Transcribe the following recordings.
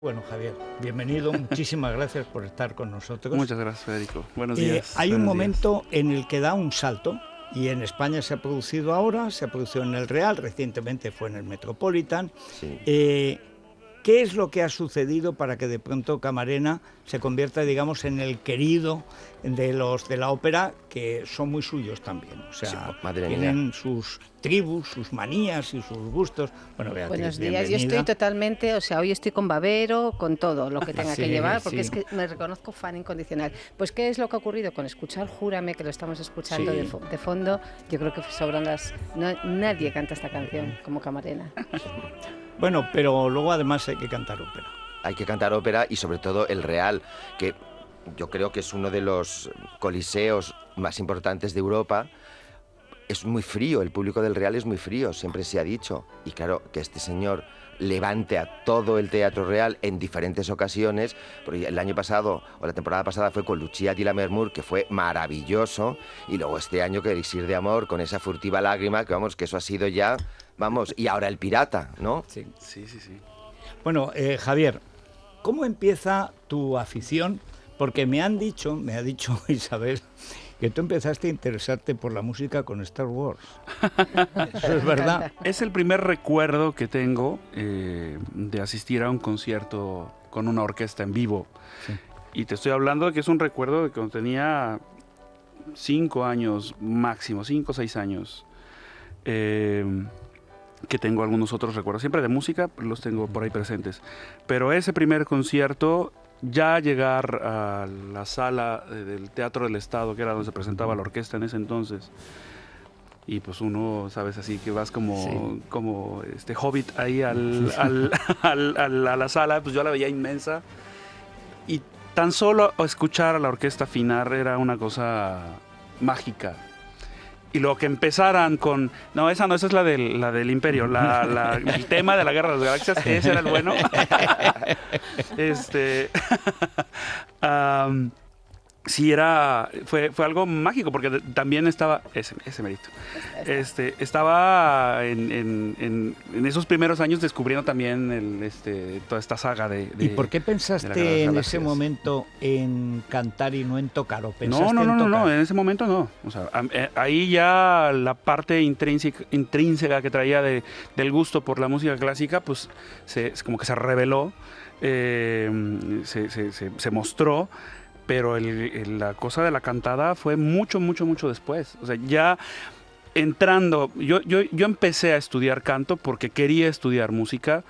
Bueno, Javier, bienvenido, muchísimas gracias por estar con nosotros. Muchas gracias, Federico. Buenos días. Hay un buenos momento en el que da un salto, y en España se ha producido ahora, se ha producido en el Real, recientemente fue en el Metropolitan. Sí. ¿Qué es lo que ha sucedido para que de pronto Camarena se convierta, digamos, en el querido de los de la ópera, que son muy suyos también? O sea, Sí, madre tienen mía. sus tribus, sus manías y sus gustos. Bueno, Beatriz, Buenos días, bienvenida. yo estoy totalmente, hoy estoy con babero, con todo lo que tenga Sí, que llevar, porque sí. es que me reconozco fan incondicional. Pues, ¿qué es lo que ha ocurrido con escuchar Júrame, que lo estamos escuchando Sí. de fondo? Yo creo que sobran nadie canta esta canción como Camarena. Bueno, pero luego además hay que cantar ópera. Hay que cantar ópera y sobre todo el Real, que yo creo que es uno de los coliseos más importantes de Europa. Es muy frío, el público del Real es muy frío, siempre se ha dicho. Y claro, que este señor levante a todo el Teatro Real en diferentes ocasiones, porque el año pasado o la temporada pasada fue con Lucia di Lammermoor, que fue maravilloso, y luego este año que Elixir de Amor, con esa furtiva lágrima, que vamos, que eso ha sido ya, vamos, y ahora el Pirata, ¿no? Sí. Sí. Bueno, Javier, ¿cómo empieza tu afición? Porque me ha dicho Isabel, que tú empezaste a interesarte por la música con Star Wars. ¿Eso es verdad? Es el primer recuerdo que tengo de asistir a un concierto con una orquesta en vivo. Sí. Y te estoy hablando de que es un recuerdo de cuando tenía 5 años máximo, 5 o 6 años. Que tengo algunos otros recuerdos, siempre de música, los tengo por ahí presentes. Pero ese primer concierto, ya llegar a la sala del Teatro del Estado, que era donde se presentaba la orquesta en ese entonces, y pues uno, sabes, así que vas como hobbit ahí a la sala, pues yo la veía inmensa, y tan solo escuchar a la orquesta afinar era una cosa mágica. Y luego que empezaran con... No, esa es la del Imperio. El tema de la Guerra de las Galaxias, ese era el bueno. Sí, fue algo mágico, porque también estaba... Ese mérito. Estaba en esos primeros años descubriendo también toda esta saga de ¿Y por qué de la Guerra de pensaste las en Galaxias. ese momento en cantar y no en tocar? ¿O pensaste No, en tocar? en ese momento no. O sea, ahí ya la parte intrínseca que traía del gusto por la música clásica, pues como que se reveló, se mostró, pero la cosa de la cantada fue mucho después. O sea, ya entrando, yo empecé a estudiar canto porque quería estudiar música.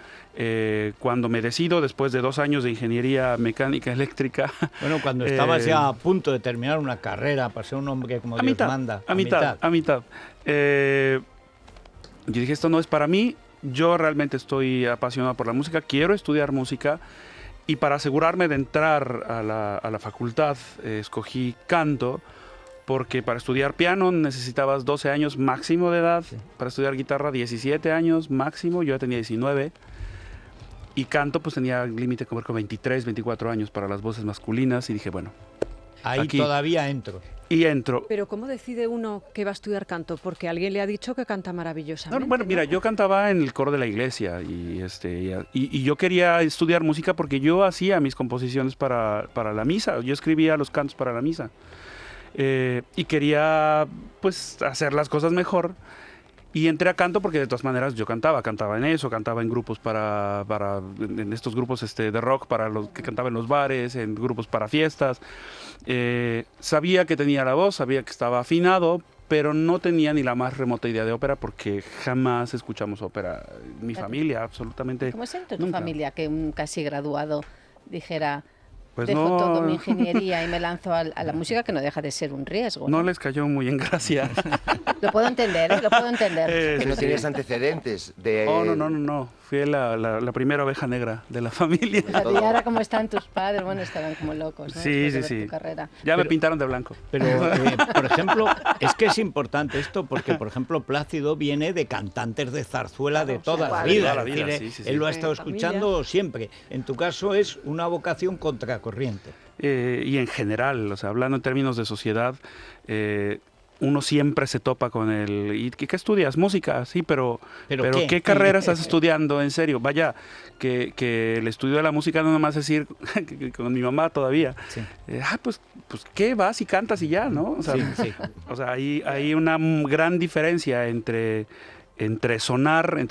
Cuando me decido, después de 2 años de ingeniería mecánica eléctrica. Bueno, cuando estabas ya a punto de terminar una carrera para ser un hombre como Dios manda. A mitad. Yo dije, esto no es para mí. Yo realmente estoy apasionado por la música, quiero estudiar música. Y para asegurarme de entrar a la facultad, escogí canto, porque para estudiar piano necesitabas 12 años máximo de edad, sí. Para estudiar guitarra 17 años máximo, yo ya tenía 19, y canto pues tenía límite como con 23, 24 años para las voces masculinas, y dije, bueno, ahí aquí todavía entro. Y entro. Pero ¿cómo decide uno que va a estudiar canto? Porque alguien le ha dicho que canta maravillosamente. No, bueno, mira, yo cantaba en el coro de la iglesia y yo quería estudiar música porque yo hacía mis composiciones para la misa. Yo escribía los cantos para la misa. Y quería, pues, hacer las cosas mejor. Y entré a canto porque de todas maneras yo cantaba en eso, cantaba en grupos en estos grupos de rock para los que cantaban en los bares, en grupos para fiestas. Sabía que tenía la voz, sabía que estaba afinado, pero no tenía ni la más remota idea de ópera porque jamás escuchamos ópera. Mi familia, absolutamente. ¿Cómo es en tu nunca. familia que un casi graduado dijera... Pues dejo no, todo mi ingeniería y me lanzo a la música, que no deja de ser un riesgo? No les cayó muy en gracia. Lo puedo entender, lo puedo entender. Que no tienes antecedentes de... Oh, no. Fui la primera oveja negra de la familia. Fíjate, y ahora cómo están tus padres, bueno, estarán como locos, ¿no? Sí, Después de sí, ver sí. tu carrera. Ya me pintaron de blanco. Pero, por ejemplo, es que es importante esto porque, por ejemplo, Plácido viene de cantantes de zarzuela de toda la vida. Toda la vida, Es decir, sí, sí. Él lo ha estado Familia. escuchando siempre. En tu caso es una vocación contracorriente. Y en general, o sea, hablando en términos de sociedad, uno siempre se topa con ¿y qué estudias? Música, sí, pero ¿qué? ¿qué carrera estás estudiando en serio? Vaya, que el estudio de la música no nomás es ir con mi mamá todavía. Sí. Pues ¿qué? Vas y cantas y ya, ¿no? O sea, Sí. o sea, hay una gran diferencia entre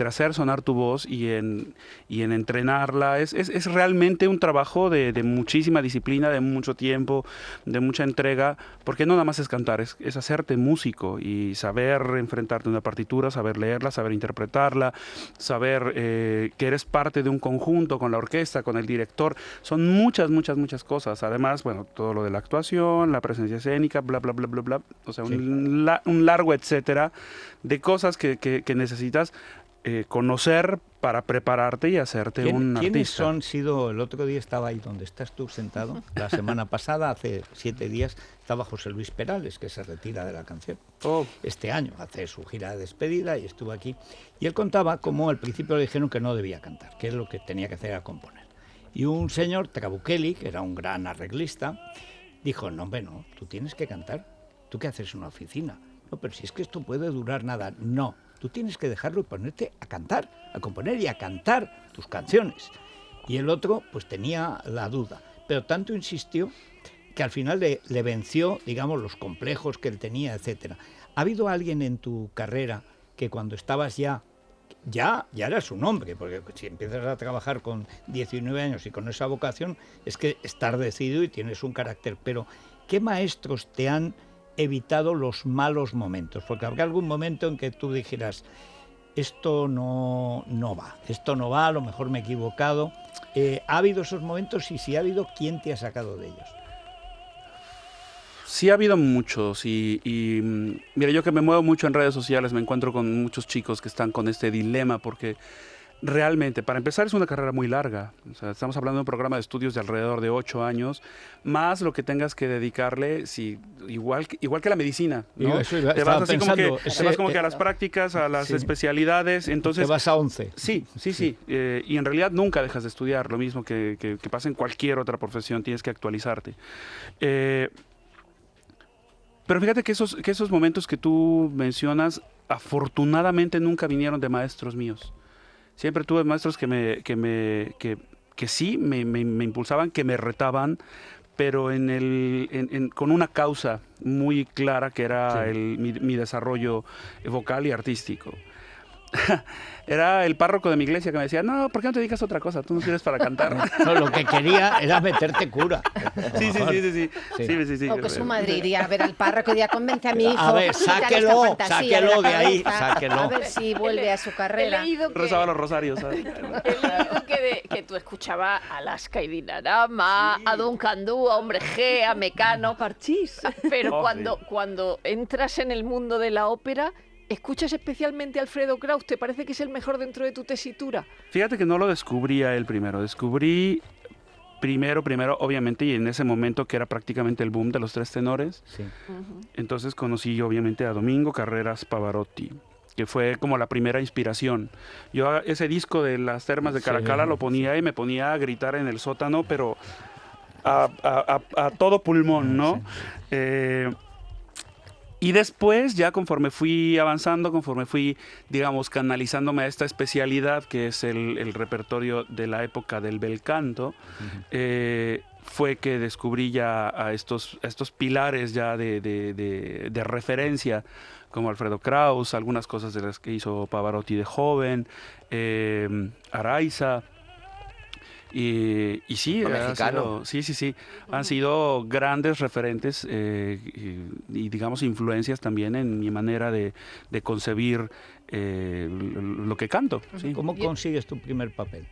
hacer sonar tu voz y en entrenarla. Es realmente un trabajo de muchísima disciplina, de mucho tiempo, de mucha entrega, porque no nada más es cantar, es hacerte músico y saber enfrentarte a una partitura, saber leerla, saber interpretarla, saber que eres parte de un conjunto con la orquesta, con el director. Son muchas cosas. Además, bueno, todo lo de la actuación, la presencia escénica, bla, bla, bla, bla, bla. O sea, Sí. un largo etcétera de cosas que necesitas conocer para prepararte y hacerte un ¿Quiénes artista. el otro día estaba ahí donde estás tú sentado, la semana pasada, hace 7 días, estaba José Luis Perales, que se retira de la canción. Oh, Este año hace su gira de despedida y estuvo aquí. Y él contaba cómo al principio le dijeron que no debía cantar, que lo que tenía que hacer era componer. Y un señor, Trabuchelli, que era un gran arreglista, dijo, no, hombre, no, tú tienes que cantar. ¿Tú qué haces en una oficina? No, pero si es que esto puede durar nada. No, tú tienes que dejarlo y ponerte a cantar, a componer y a cantar tus canciones. Y el otro, pues tenía la duda. Pero tanto insistió que al final le venció, digamos, los complejos que él tenía, etcétera. ¿Ha habido alguien en tu carrera que cuando estabas ya eras un hombre, porque si empiezas a trabajar con 19 años y con esa vocación, es que estar decidido y tienes un carácter, pero ¿qué maestros te han evitado los malos momentos? Porque habrá algún momento en que tú dijeras, esto no va, a lo mejor me he equivocado. ¿Ha habido esos momentos? Y si ha habido, ¿quién te ha sacado de ellos? sí ha habido muchos mira, yo que me muevo mucho en redes sociales me encuentro con muchos chicos que están con este dilema porque realmente, para empezar, es una carrera muy larga. O sea, estamos hablando de un programa de estudios de alrededor de 8 años, más lo que tengas que dedicarle, igual que la medicina, ¿no? Te vas así como que a las prácticas, a las especialidades, entonces... Te vas a 11. Sí. Y en realidad nunca dejas de estudiar, lo mismo que pasa en cualquier otra profesión, tienes que actualizarte. Pero fíjate que esos momentos que tú mencionas, afortunadamente nunca vinieron de maestros míos. Siempre tuve maestros que sí me impulsaban, que me retaban, pero con una causa muy clara que era mi desarrollo vocal y artístico. Era el párroco de mi iglesia que me decía, no, ¿por qué no te dedicas a otra cosa? Tú no sirves para cantar. No, lo que quería era meterte cura. Sí. O que su madre iría a ver al párroco y diría, convence a mi hijo. A ver, sáquelo de ahí, sáquelo. A ver si vuelve a su carrera. He leído Rezaba los rosarios, ¿sabes? que tú escuchabas a Alaska y Dinarama, a Duncan Du, a Hombre G, a Mecano. Parchís. Pero Oh, cuando entras en el mundo de la ópera, ¿escuchas especialmente a Alfredo Kraus? ¿Te parece que es el mejor dentro de tu tesitura? Fíjate que no lo descubrí a él primero. Descubrí primero, obviamente, y en ese momento que era prácticamente el boom de los tres tenores. Sí. Entonces conocí obviamente a Domingo Carreras Pavarotti, que fue como la primera inspiración. Yo ese disco de las termas de Caracalla lo ponía y me ponía a gritar en el sótano, pero a todo pulmón, ¿no? Y después, ya conforme fui avanzando, conforme fui, digamos, canalizándome a esta especialidad que es el repertorio de la época del bel canto, fue que descubrí ya a estos pilares ya de referencia, como Alfredo Kraus, algunas cosas de las que hizo Pavarotti de joven, Araiza. Y sí, han sido grandes referentes y digamos influencias también en mi manera de concebir lo que canto. ¿Sí? ¿Cómo consigues tu primer papel?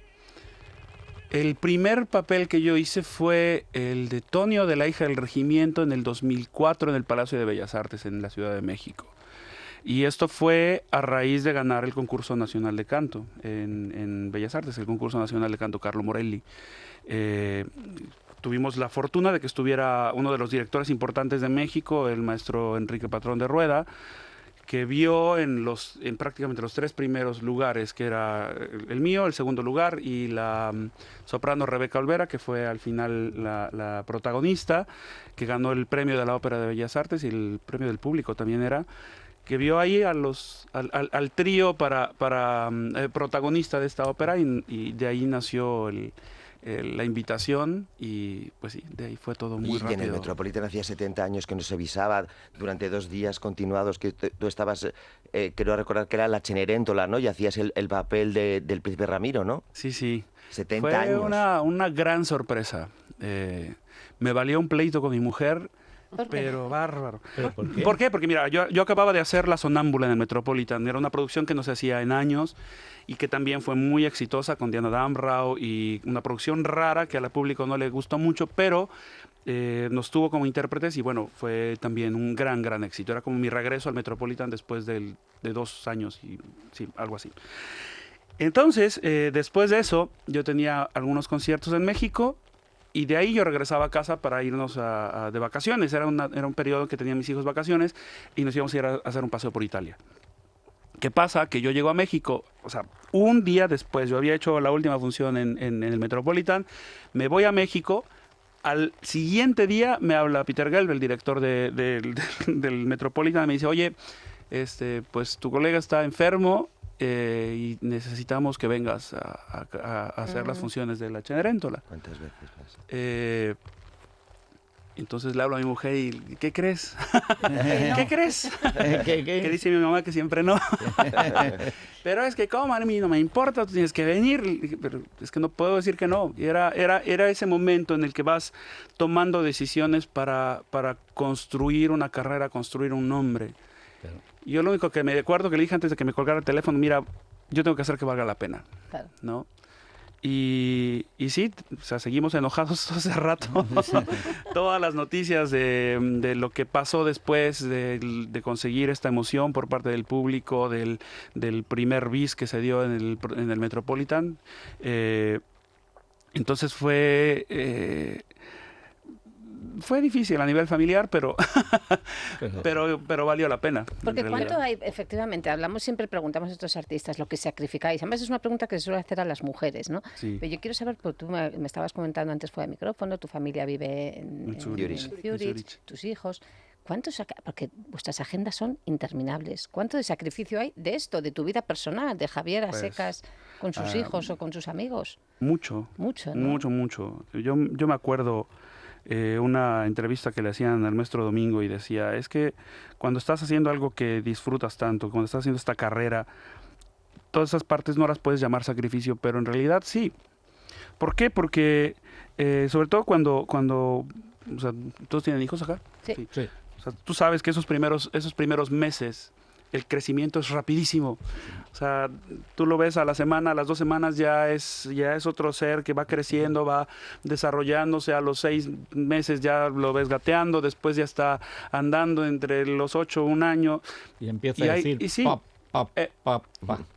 El primer papel que yo hice fue el de Tonio de la hija del regimiento en el 2004 en el Palacio de Bellas Artes en la Ciudad de México. Y esto fue a raíz de ganar el concurso nacional de canto en Bellas Artes, el concurso nacional de canto Carlo Morelli. Tuvimos la fortuna de que estuviera uno de los directores importantes de México, el maestro Enrique Patrón de Rueda, que vio en prácticamente los 3 primeros lugares, que era el mío, el segundo lugar, y la soprano Rebeca Olvera, que fue al final la protagonista, que ganó el premio de la Ópera de Bellas Artes y el premio del público también era, que vio ahí al trío protagonista de esta ópera, y de ahí nació la invitación, y pues sí, de ahí fue todo muy rápido. Y en el Metropolitan hacía 70 años que no se visaba, durante 2 días continuados que tú estabas, creo recordar que era la Cenerentola, ¿no? Y hacías el papel del príncipe Ramiro, ¿no? Sí. 70 fue años. Una gran sorpresa. Me valió un pleito con mi mujer, pero bárbaro. ¿Pero por qué? ¿Por qué? Porque mira, yo acababa de hacer La Sonámbula en el Metropolitan. Era una producción que no se hacía en años y que también fue muy exitosa con Diana Damrau, y una producción rara que al público no le gustó mucho, pero nos tuvo como intérpretes, y bueno, fue también un gran éxito. Era como mi regreso al Metropolitan después de 2 años, y sí, algo así. Entonces, después de eso, yo tenía algunos conciertos en México, y de ahí yo regresaba a casa para irnos de vacaciones. Era un periodo que tenía mis hijos vacaciones, y nos íbamos a ir a hacer un paseo por Italia. ¿Qué pasa? Que yo llego a México, o sea, un día después, yo había hecho la última función en el Metropolitan, me voy a México. Al siguiente día me habla Peter Gelb, el director del Metropolitan, me dice, oye, pues tu colega está enfermo, y necesitamos que vengas a hacer las funciones de la Cenerentola. ¿Cuántas veces más? Entonces le hablo a mi mujer y, ¿qué crees? ¿Qué crees? ¿Qué? Que dice mi mamá que siempre no. Pero es que, ¿cómo? A mí no me importa, tú tienes que venir. Pero es que no puedo decir que no. Y era ese momento en el que vas tomando decisiones para construir una carrera, construir un nombre. Claro. Y yo lo único que me acuerdo que le dije antes de que me colgara el teléfono, mira, yo tengo que hacer que valga la pena. Claro. ¿No? Y sí, o sea, seguimos enojados todo ese rato. Todas las noticias de lo que pasó después de conseguir esta emoción por parte del público, del primer bis que se dio en el Metropolitan. Entonces fue difícil a nivel familiar, pero valió la pena. Porque ¿cuánto hay? Efectivamente, preguntamos a estos artistas lo que sacrificáis. Además es una pregunta que se suele hacer a las mujeres, ¿no? Sí. Pero yo quiero saber, porque tú me estabas comentando antes fuera de micrófono, tu familia vive en Zúrich, tus hijos. Porque vuestras agendas son interminables. ¿Cuánto de sacrificio hay de esto, de tu vida personal, de Javier a secas con sus hijos o con sus amigos? Mucho. Mucho, ¿no? Mucho. Yo me acuerdo una entrevista que le hacían al maestro Domingo, y decía, es que cuando estás haciendo algo que disfrutas tanto, cuando estás haciendo esta carrera, todas esas partes no las puedes llamar sacrificio, pero en realidad sí. ¿Por qué? Porque sobre todo cuando o sea, ¿todos tienen hijos acá? Sí. O sea, tú sabes que esos primeros meses el crecimiento es rapidísimo. O sea, tú lo ves a la semana, a las 2 semanas ya es otro ser que va creciendo, va desarrollándose. A los 6 meses ya lo ves gateando, después ya está andando entre los 8, 1 año. Y empieza a decir, sí, pap.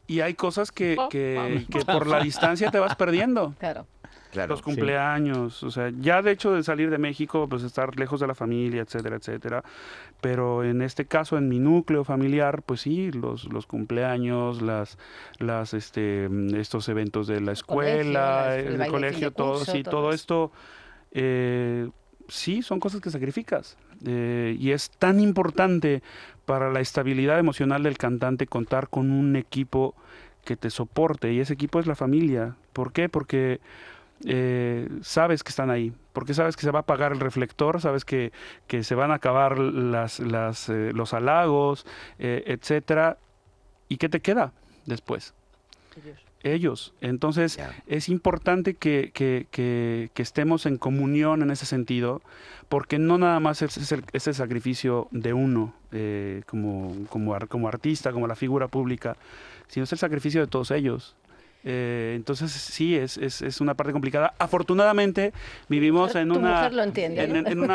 Y hay cosas que por la distancia te vas perdiendo. Claro. Los cumpleaños, o sea, ya de hecho de salir de México, pues estar lejos de la familia, etcétera, etcétera. Pero en este caso, en mi núcleo familiar, pues sí, los cumpleaños, estos eventos de la escuela, el colegio, todo esto, sí, son cosas que sacrificas. Y es tan importante para la estabilidad emocional del cantante contar con un equipo que te soporte, y ese equipo es la familia. ¿Por qué? Porque sabes que están ahí, porque sabes que se va a apagar el reflector, sabes que se van a acabar los halagos, etcétera, y ¿qué te queda después? Ellos. Entonces es importante que estemos en comunión en ese sentido, porque no nada más es el sacrificio de uno como artista, como la figura pública, sino es el sacrificio de todos ellos. Entonces sí, es una parte complicada. Afortunadamente vivimos en una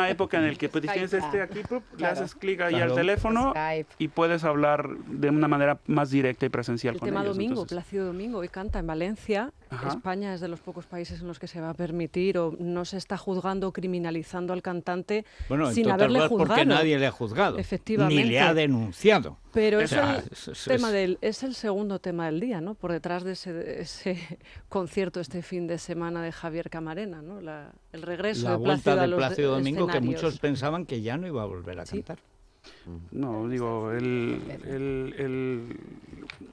época en la que pues, tienes aquí, le haces clic ahí al teléfono y puedes hablar de una manera más directa y presencial con ellos. El tema Domingo, Plácido Domingo, hoy canta en Valencia, España es de los pocos países en los que se va a permitir o no se está juzgando o criminalizando al cantante sin haberle juzgado. Porque nadie le ha juzgado, efectivamente, ni le ha denunciado. Pero es el segundo tema del día, ¿no? Por detrás de ese concierto este fin de semana de Javier Camarena, ¿no? El regreso la de vuelta del Plácido Plácido Domingo, que escenarios. muchos pensaban que ya no iba a volver a cantar. No, digo, él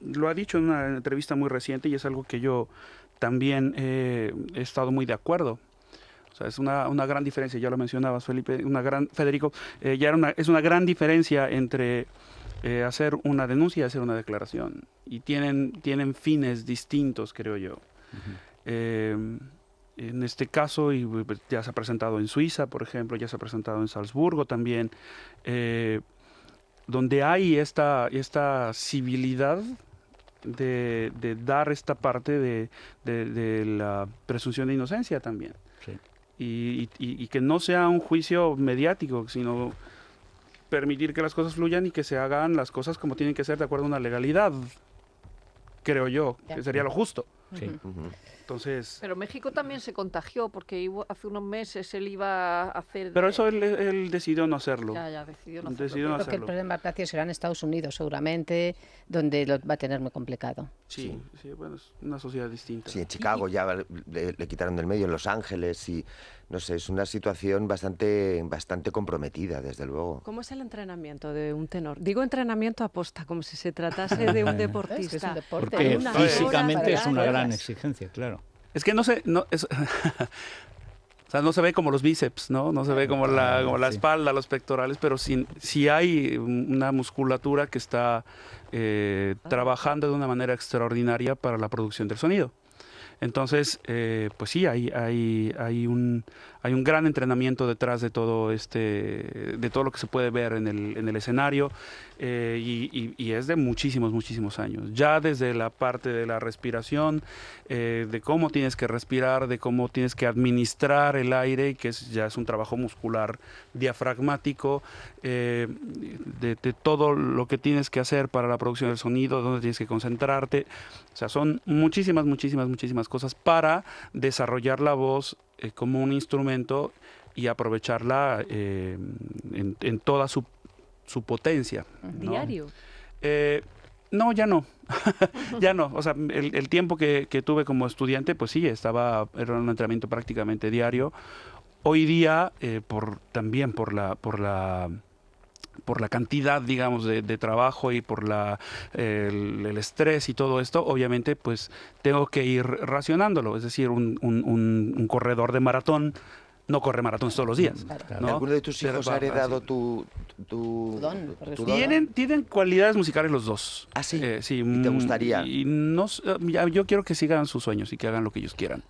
lo ha dicho en una entrevista muy reciente y es algo que yo también he estado muy de acuerdo. O sea, es una gran diferencia, ya lo mencionabas, Felipe, Federico, es una gran diferencia entre hacer una denuncia y hacer una declaración. Y tienen fines distintos, creo yo. En este caso, ya se ha presentado en Suiza, por ejemplo, ya se ha presentado en Salzburgo también, donde hay esta civilidad de dar esta parte de la presunción de inocencia también. Sí. Y que no sea un juicio mediático, sino permitir que las cosas fluyan y que se hagan las cosas como tienen que ser de acuerdo a una legalidad, creo yo, que sería lo justo. Sí. Entonces, Pero México también se contagió porque hace unos meses él iba a hacer... pero eso él decidió no hacerlo. Ya, decidió no Decidió hacerlo. no Creo que el problema, Plácido, será en Estados Unidos seguramente, donde lo va a tener muy complicado. Sí, bueno, es una sociedad distinta. Sí, en Chicago ya le quitaron del medio, en Los Ángeles, y no sé, es una situación bastante comprometida, desde luego. ¿Cómo es el entrenamiento de un tenor? Digo entrenamiento aposta, como si se tratase de un deportista. Es que es un deporte. Porque Hay unas físicamente horas es una para gran horas. exigencia, claro. Es que o sea, no se ve como los bíceps, ¿no? No se ve como la Sí. espalda, los pectorales, pero sí hay una musculatura que está trabajando de una manera extraordinaria para la producción del sonido. Entonces, pues sí, hay un gran entrenamiento detrás de todo de todo lo que se puede ver en el escenario, y es de muchísimos años. Ya desde la parte de la respiración, de cómo tienes que respirar, de cómo tienes que administrar el aire, que ya es un trabajo muscular diafragmático, de todo lo que tienes que hacer para la producción del sonido, dónde tienes que concentrarte. O sea, son muchísimas cosas para desarrollar la voz como un instrumento y aprovecharla en toda su potencia, ¿no? ¿Diario? No, ya no. Ya no. O sea, el tiempo que tuve como estudiante, pues sí, era un entrenamiento prácticamente diario. Hoy día, también por la cantidad, digamos, de trabajo y por el estrés y todo esto, obviamente, pues tengo que ir racionándolo. Es decir, un corredor de maratón no corre maratones todos los días. Claro. ¿no? ¿Alguno de tus hijos ha heredado tu don? Tienen cualidades musicales los dos. Ah, sí. Sí. ¿Y te gustaría? Y yo quiero que sigan sus sueños y que hagan lo que ellos quieran.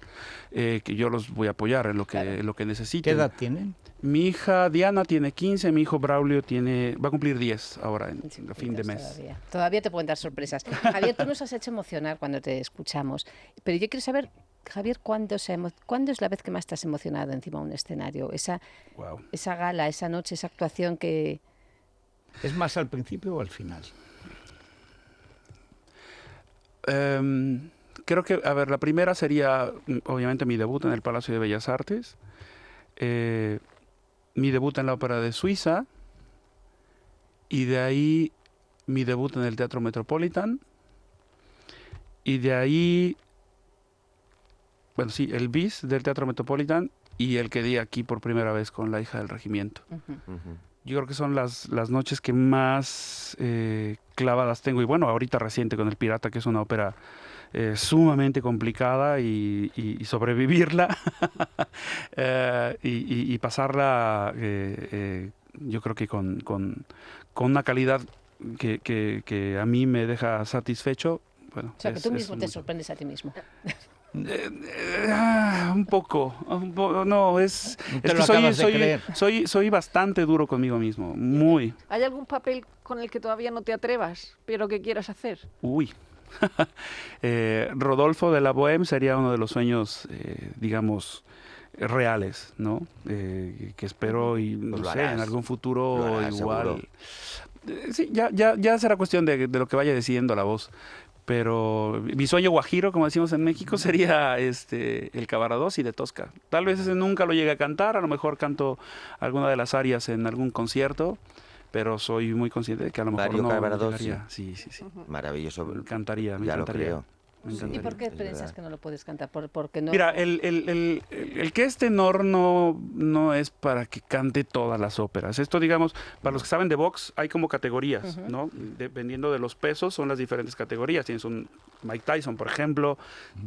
Que yo los voy a apoyar en lo que necesiten. ¿Qué edad tienen? Mi hija Diana tiene 15, mi hijo Braulio va a cumplir 10 ahora en fin de mes. Todavía te pueden dar sorpresas. Javier, tú nos has hecho emocionar cuando te escuchamos, pero yo quiero saber, Javier, ¿cuándo es la vez que más te has emocionado encima de un escenario? Esa gala, esa noche, esa actuación que... ¿Es más al principio o al final? Creo que, la primera sería, obviamente, mi debut en el Palacio de Bellas Artes. Mi debut en la Ópera de Suiza, y de ahí mi debut en el Teatro Metropolitan, y de ahí, el bis del Teatro Metropolitan y el que di aquí por primera vez con La hija del regimiento. Yo creo que son las noches que más clavadas tengo, y bueno, ahorita reciente con El Pirata, que es una ópera sumamente complicada, y sobrevivirla y pasarla, yo creo que con una calidad que a mí me deja satisfecho. Bueno, o sea, que tú mismo te sorprendes a ti mismo. Un poco, no, es te que lo acabas de creer. soy bastante duro conmigo mismo, muy. ¿Hay algún papel con el que todavía no te atrevas, pero que quieras hacer? Uy. Rodolfo de la Bohème sería uno de los sueños, digamos, reales, ¿no? Que espero, y no sé, en algún futuro igual. Sí, ya será cuestión de lo que vaya decidiendo la voz. pero mi sueño guajiro, como decimos en México, sería el Cavaradossi de Tosca. Tal vez ese nunca lo llegue a cantar, a lo mejor canto alguna de las arias en algún concierto, pero soy muy consciente de que a lo mejor Mario no Cavaradossi. llegaría. Sí. Maravilloso. Me encantaría. Ya lo creo. Me encantaría. ¿Y por qué piensas que no lo puedes cantar? Porque no... Mira, el que es tenor no es para que cante todas las óperas. Esto, digamos, para los que saben de box, hay como categorías, ¿no? Dependiendo de los pesos, son las diferentes categorías. Tienes un Mike Tyson, por ejemplo,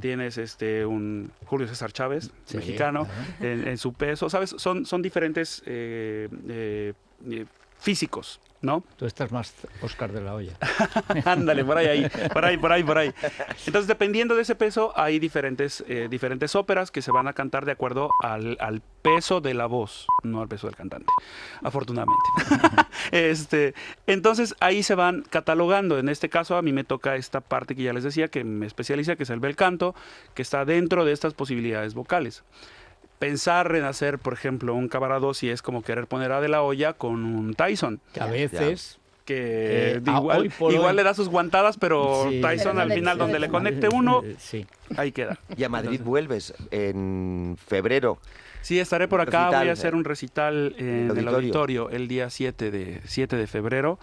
tienes un Julio César Chávez, mexicano, en su peso, ¿sabes? Son diferentes físicos, ¿no? Tú estás más Oscar de la Hoya. Ándale, por ahí. Entonces, dependiendo de ese peso, hay diferentes óperas que se van a cantar de acuerdo al peso de la voz, no al peso del cantante, afortunadamente. Entonces, ahí se van catalogando. En este caso, a mí me toca esta parte que ya les decía, que me especializa, que es el bel canto, que está dentro de estas posibilidades vocales. Pensar en hacer, por ejemplo, un Cavaradossi es como querer poner a De la Hoya con un Tyson. Que a veces... Que hoy por igual hoy. le da sus guantadas, pero Sí. Tyson Pero no al le final, donde le sirve. conecte uno, Sí. ahí queda. Y a Madrid Entonces, vuelves en febrero. Sí, estaré por acá, Recital, voy a hacer un recital en el auditorio el día 7 de febrero.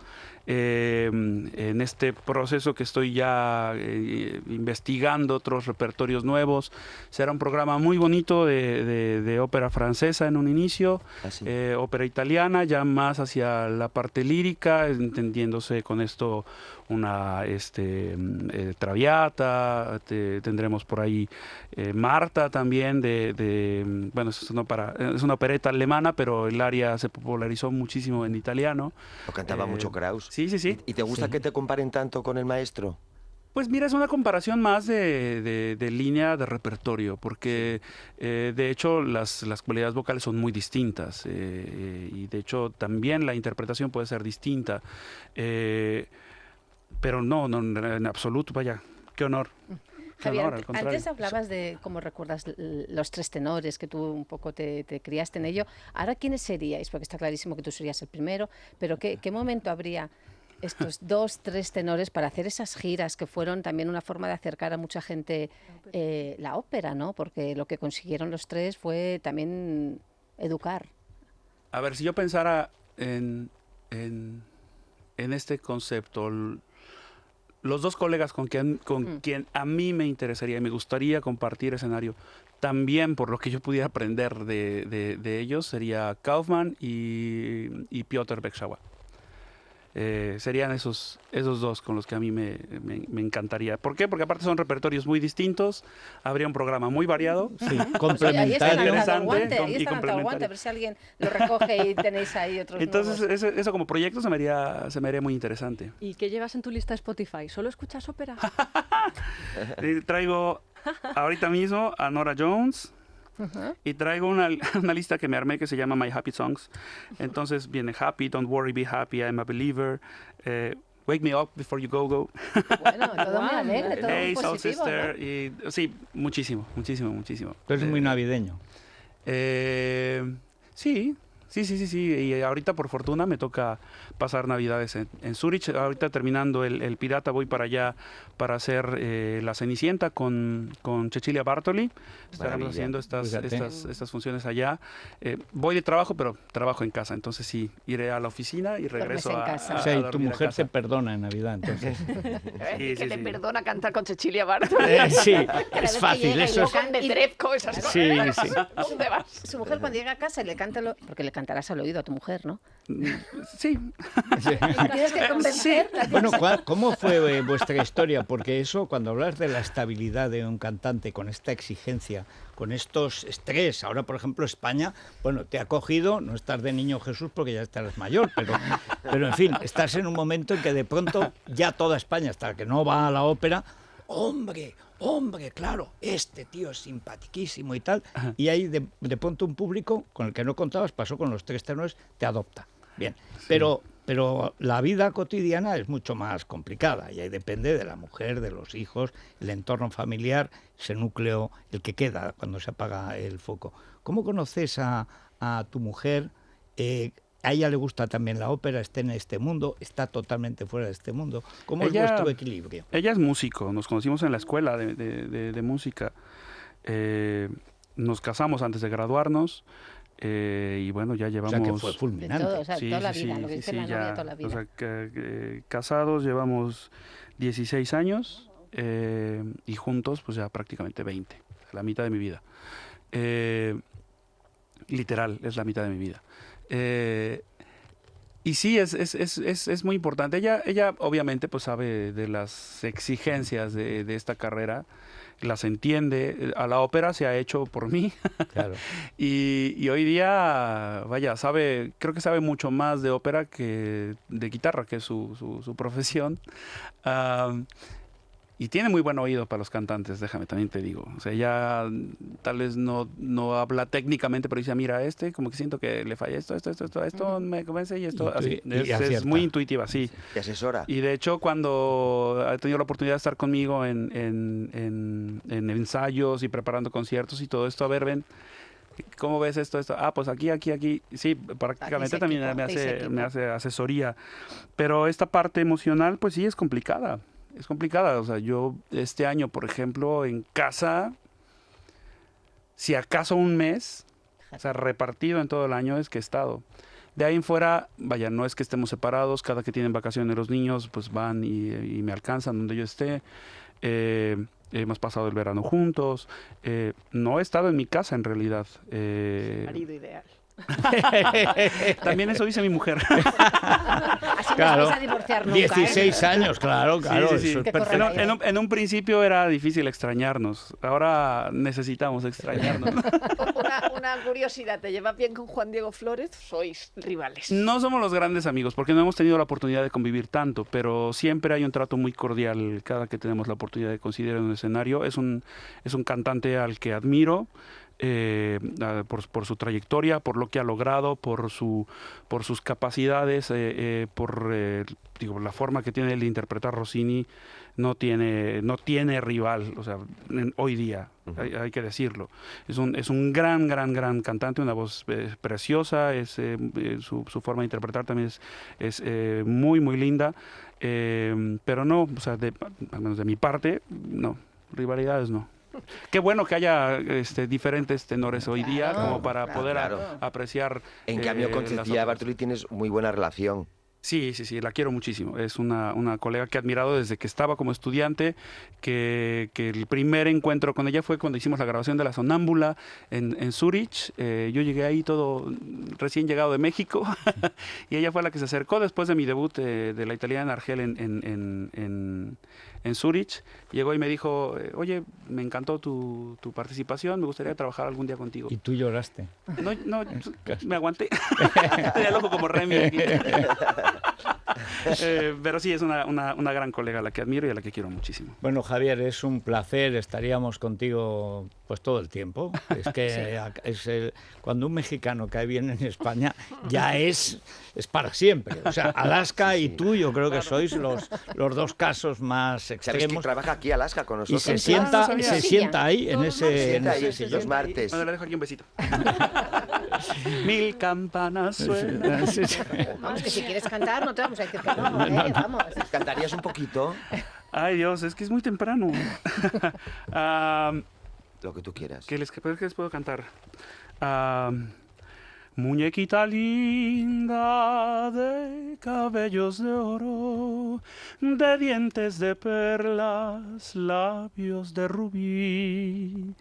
En este proceso que estoy ya investigando otros repertorios nuevos. Será un programa muy bonito de ópera francesa en un inicio, ópera italiana, ya más hacia la parte lírica, entendiéndose con esto una Traviata, tendremos por ahí Marta también, bueno, es una opereta alemana, pero el aria se popularizó muchísimo en italiano. Lo cantaba mucho Kraus. Sí. ¿Y te gusta que te comparen tanto con el maestro? Pues mira, es una comparación más de línea de repertorio, porque de hecho las cualidades vocales son muy distintas y de hecho también la interpretación puede ser distinta, pero no, en absoluto, vaya, qué honor. Javier, No, al contrario. antes hablabas de cómo recuerdas los tres tenores, que tú un poco te criaste en ello. Ahora, ¿quiénes seríais? Porque está clarísimo que tú serías el primero, pero ¿qué momento habría estos 2, 3 tenores para hacer esas giras que fueron también una forma de acercar a mucha gente la ópera, ¿no? Porque lo que consiguieron los tres fue también educar. A ver, si yo pensara en este concepto, los dos colegas con quien a mí me interesaría y me gustaría compartir escenario, también por lo que yo pudiera aprender de ellos, sería Kaufmann y Piotr Bekshava. Serían esos dos con los que a mí me encantaría. ¿Por qué? Porque aparte son repertorios muy distintos, habría un programa muy variado. Sí, Complementario. Ahí está interesante lanzado el guante, a ver si alguien lo recoge y tenéis ahí otros Entonces, nuevos. eso como proyecto se me haría muy interesante. ¿Y qué llevas en tu lista de Spotify? ¿Solo escuchas ópera? Traigo ahorita mismo a Nora Jones. Y traigo una lista que me armé que se llama My Happy Songs. Entonces viene Happy, Don't Worry, Be Happy, I'm a Believer, Wake Me Up Before You Go. Bueno, todo muy alegre, todo Hey, muy Soul positivo, Sister. ¿no? Y, sí, muchísimo. Tú eres muy navideño. Sí. Y ahorita, por fortuna, me toca pasar Navidades en Zurich. Ahorita terminando el Pirata, voy para allá para hacer La Cenicienta con Cecilia Bartoli. Estaremos haciendo estas funciones allá. Voy de trabajo, pero trabajo en casa. Entonces sí, iré a la oficina y regreso en casa. O sea, y tu dormir a mujer casa. te perdona en Navidad, entonces. Sí, que te sí. perdona cantar con Cecilia Bartoli. Sí, vez es que fácil. llega y Eso lo es... Con de Trepco, esas cosas. Sí, sí. ¿Dónde vas? Su mujer cuando llega a casa y le canta, porque le cantarás al oído a tu mujer, ¿no? Sí. Tienes que convencerla. Bueno, ¿cómo fue vuestra historia? Porque eso, cuando hablas de la estabilidad de un cantante con esta exigencia, con estos estrés, ahora por ejemplo España, bueno, te ha cogido, no estás de niño Jesús porque ya estás mayor, pero en fin, estás en un momento en que de pronto ya toda España, hasta que no va a la ópera, hombre, claro, este tío es simpaticísimo y tal, y ahí de pronto un público con el que no contabas, pasó con los tres tenores, te adopta. Bien, sí. Pero la vida cotidiana es mucho más complicada y ahí depende de la mujer, de los hijos, el entorno familiar, ese núcleo, el que queda cuando se apaga el foco. ¿Cómo conoces a tu mujer? a ella le gusta también la ópera, está en este mundo, está totalmente fuera de este mundo. ¿Cómo es Ella- vuestro equilibrio? Ella es músico, nos conocimos en la escuela de música. Nos casamos antes de graduarnos y bueno, ya O llevamos... sea, que fue De fulminante. todo, o sea, Sí, toda la sí, vida, sí, lo que sí, dice sí, la novia ya, toda la vida. O sea, casados llevamos 16 años y juntos pues ya prácticamente 20, la mitad de mi vida. Literal, es la mitad de mi vida. Y sí, es muy importante. Ella obviamente pues sabe de las exigencias de esta carrera, las entiende. A la ópera se ha hecho por mí. Claro. Y hoy día, vaya, creo que sabe mucho más de ópera que de guitarra, que es su profesión. Y tiene muy buen oído para los cantantes, déjame, también te digo. O sea, ella tal vez no habla técnicamente, pero dice, mira, como que siento que le falla esto me convence y esto, así. Es acierta. muy intuitiva, sí. Te asesora. Y de hecho, cuando ha tenido la oportunidad de estar conmigo en ensayos y preparando conciertos y todo esto, a ver, ven, ¿cómo ves esto? Ah, pues aquí. Sí, prácticamente Hacéis también equipo, me hace asesoría. Pero esta parte emocional, pues sí, es complicada. Es complicada. O sea, yo este año, por ejemplo, en casa, si acaso un mes, o sea, repartido en todo el año es que he estado. De ahí en fuera, vaya, no es que estemos separados, cada que tienen vacaciones los niños, pues van y me alcanzan donde yo esté. Hemos pasado el verano juntos. No he estado en mi casa en realidad. Marido ideal. También eso dice mi mujer. Así Claro. no os vais a divorciar nunca, 16 años, claro. Sí, Eso sí. es Que perfecto. corre la En un principio era difícil extrañarnos. Ahora necesitamos extrañarnos. Una curiosidad, ¿te llevas bien con Juan Diego Flórez? ¿Sois rivales? No somos los grandes amigos porque no hemos tenido la oportunidad de convivir tanto, pero siempre hay un trato muy cordial cada que tenemos la oportunidad de coincidir en un escenario. Es un cantante al que admiro. Por su trayectoria, por lo que ha logrado, por sus capacidades, digo, la forma que tiene él de interpretar Rossini no tiene rival, o sea, hoy día, hay que decirlo. Es un gran cantante, una voz preciosa, su forma de interpretar también es muy linda, pero no, o sea, al menos de mi parte, no, rivalidades no. Qué bueno que haya diferentes tenores hoy día, Claro, como para claro, poder claro. apreciar. En cambio, con las Cecilia óperas. Bartoli tienes muy buena relación. Sí, la quiero muchísimo. Es una colega que he admirado desde que estaba como estudiante, que el primer encuentro con ella fue cuando hicimos la grabación de La Sonámbula en Zurich. Yo llegué ahí todo recién llegado de México y ella fue la que se acercó después de mi debut de la italiana Argel en Zurich. Llegó y me dijo, oye, me encantó tu participación, me gustaría trabajar algún día contigo. Y tú lloraste. No, me aguanté. Tenía loco como Remy aquí. Pero sí, es una gran colega a la que admiro y a la que quiero muchísimo. Bueno, Javier, es un placer, estaríamos contigo pues todo el tiempo. Es que cuando un mexicano cae bien en España, ya es para siempre. O sea, Alaska y tú, yo creo que sois los dos casos más ¿Sabes que extremos. trabaja aquí Alaska con Y nosotros? se sabía. sienta ahí, en Se sienta ahí ese los sillón. martes. Bueno, le dejo aquí un besito. 1000 campanas suenan. Sí. Vamos, que si quieres cantar, no te vamos a decir que no, vamos. ¿Cantarías un poquito? Ay, Dios, es que es muy temprano. Lo que tú quieras. ¿Qué les puedo cantar? Muñequita linda de cabellos de oro, de dientes de perlas, labios de rubí.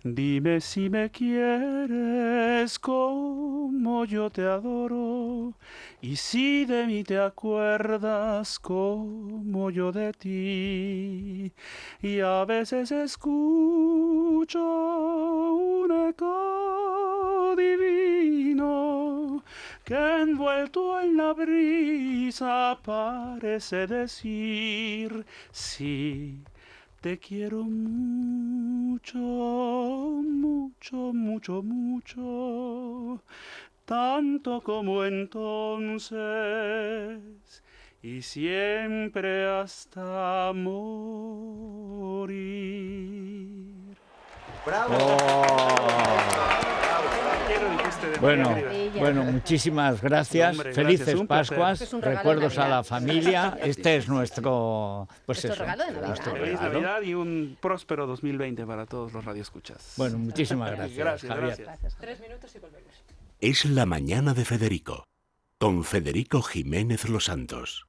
Dime si me quieres como yo te adoro, y si de mí te acuerdas como yo de ti. Y a veces escucho un eco divino que envuelto en la brisa parece decir: sí, te quiero mucho, mucho, mucho, mucho, tanto como entonces y siempre hasta morir. ¡Bravo! Oh. ¡Bravo! Quiero este de Bueno, María querida. bueno, muchísimas gracias. Hombre, Felices gracias, un placer. Pascuas, Es un regalo de recuerdos a Navidad. la familia. Este es nuestro, pues Nuestro eso, regalo de Navidad. nuestro Feliz regalo. Navidad y un próspero 2020 para todos los radioescuchas. Bueno, muchísimas gracias, Gracias, Javier. gracias. 3 minutos y volvemos. Es la mañana de Federico, con Federico Jiménez Los Santos.